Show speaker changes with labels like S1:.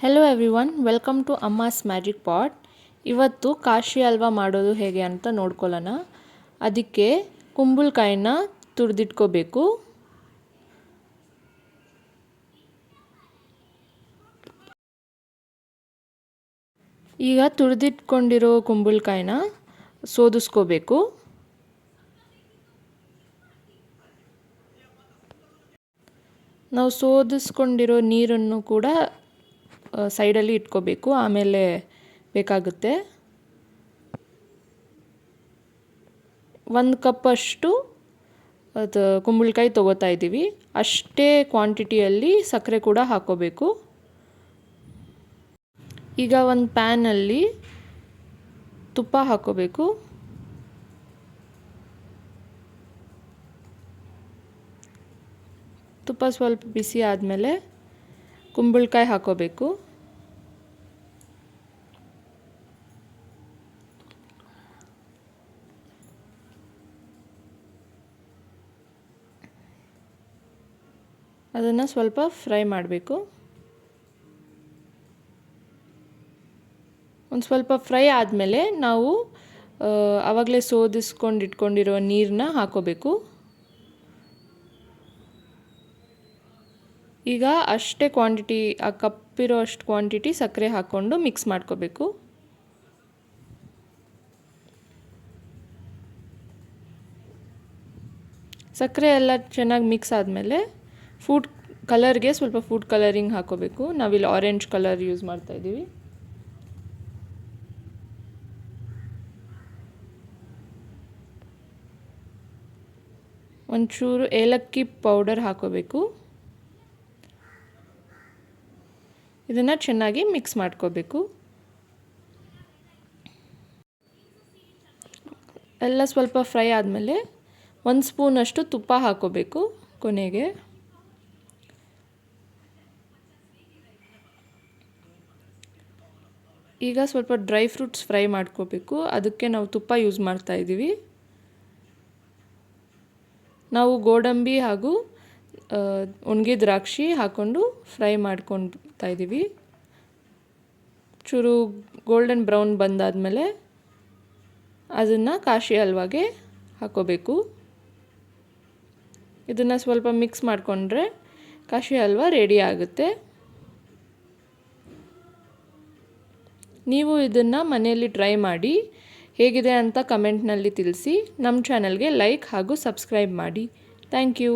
S1: Hello everyone, welcome to Amma's magic pot. ಇವತ್ತು ಕಾಶಿ ಹಲ್ವಾ ಮಾಡೋದು ಹೇಗೆ ಅಂತ ನೋಡ್ಕೊಳ್ಳೋಣ. ಅದಕ್ಕೆ ಕುಂಬಳಕಾಯಿನ ತುರಿದಿಟ್ಕೋಬೇಕು. ಈಗ ತುರಿದಿಟ್ಕೊಂಡಿರೋ ಕುಂಬಳಕಾಯಿನ ಸೋದಿಸ್ಕೋಬೇಕು. ನಾವು ಸೋದಿಸ್ಕೊಂಡಿರೋ ನೀರನ್ನು ಕೂಡ ಸೈಡಲ್ಲಿ ಇಟ್ಕೋಬೇಕು, ಆಮೇಲೆ ಬೇಕಾಗುತ್ತೆ. 1 ಕಪ್ಪಷ್ಟು ಅದು ಕುಂಬಳಕಾಯಿ ತೊಗೋತಾ ಇದ್ದೀವಿ. ಅಷ್ಟೇ ಕ್ವಾಂಟಿಟಿಯಲ್ಲಿ ಸಕ್ಕರೆ ಕೂಡ ಹಾಕ್ಕೋಬೇಕು. ಈಗ ಒಂದು ಪ್ಯಾನಲ್ಲಿ ತುಪ್ಪ ಹಾಕ್ಕೋಬೇಕು. ತುಪ್ಪ ಸ್ವಲ್ಪ ಬಿಸಿ ಆದಮೇಲೆ ಕುಂಬಳಕಾಯಿ ಹಾಕ್ಕೋಬೇಕು. ಅದನ್ನು ಸ್ವಲ್ಪ ಫ್ರೈ ಮಾಡಬೇಕು. ಒಂದು ಸ್ವಲ್ಪ ಫ್ರೈ ಆದಮೇಲೆ ನಾವು ಆವಾಗಲೇ ಸೋದಿಸ್ಕೊಂಡು ಇಟ್ಕೊಂಡಿರೋ ನೀರನ್ನ ಹಾಕ್ಕೋಬೇಕು. ಈಗ ಅಷ್ಟೇ ಕ್ವಾಂಟಿಟಿ, ಆ ಕಪ್ಪಿರೋ ಅಷ್ಟು ಕ್ವಾಂಟಿಟಿ ಸಕ್ಕರೆ ಹಾಕ್ಕೊಂಡು ಮಿಕ್ಸ್ ಮಾಡ್ಕೋಬೇಕು. ಸಕ್ಕರೆ ಎಲ್ಲ ಚೆನ್ನಾಗಿ ಮಿಕ್ಸ್ ಆದಮೇಲೆ ಫುಡ್ ಕಲರ್ಗೆ ಸ್ವಲ್ಪ ಫುಡ್ ಕಲರಿಂಗ್ ಹಾಕ್ಕೋಬೇಕು. ನಾವಿಲ್ಲಿ ಆರೆಂಜ್ ಕಲರ್ ಯೂಸ್ ಮಾಡ್ತಾಯಿದ್ದೀವಿ. ಒಂಚೂರು ಏಲಕ್ಕಿ ಪೌಡರ್ ಹಾಕ್ಕೋಬೇಕು. ಇದನ್ನು ಚೆನ್ನಾಗಿ ಮಿಕ್ಸ್ ಮಾಡ್ಕೋಬೇಕು. ಎಲ್ಲ ಸ್ವಲ್ಪ ಫ್ರೈ ಆದಮೇಲೆ 1 ಸ್ಪೂನಷ್ಟು ತುಪ್ಪ ಹಾಕ್ಕೋಬೇಕು ಕೊನೆಗೆ. ಈಗ ಸ್ವಲ್ಪ ಡ್ರೈ ಫ್ರೂಟ್ಸ್ ಫ್ರೈ ಮಾಡ್ಕೋಬೇಕು. ಅದಕ್ಕೆ ನಾವು ತುಪ್ಪ ಯೂಸ್ ಮಾಡ್ತಾ ಇದ್ದೀವಿ. ನಾವು ಗೋಡಂಬಿ ಹಾಗೂ ಒಣಗಿ ದ್ರಾಕ್ಷಿ ಹಾಕ್ಕೊಂಡು ಫ್ರೈ ಮಾಡ್ಕೊಳ್ತಾ ಇದ್ದೀವಿ. ಚೂರು ಗೋಲ್ಡನ್ ಬ್ರೌನ್ ಬಂದಾದಮೇಲೆ ಅದನ್ನು ಕಾಶಿ ಹಲ್ವಾಗೆ ಹಾಕ್ಕೋಬೇಕು. ಇದನ್ನು ಸ್ವಲ್ಪ ಮಿಕ್ಸ್ ಮಾಡಿಕೊಂಡ್ರೆ ಕಾಶಿ ಹಲ್ವಾ ರೆಡಿ ಆಗುತ್ತೆ. ನೀವು ಇದನ್ನು ಮನೆಯಲ್ಲಿ ಟ್ರೈ ಮಾಡಿ ಹೇಗಿದೆ ಅಂತ ಕಮೆಂಟ್ನಲ್ಲಿ ತಿಳಿಸಿ. ನಮ್ಮ ಚಾನಲ್ಗೆ ಲೈಕ್ ಹಾಗೂ ಸಬ್ಸ್ಕ್ರೈಬ್ ಮಾಡಿ. Thank you.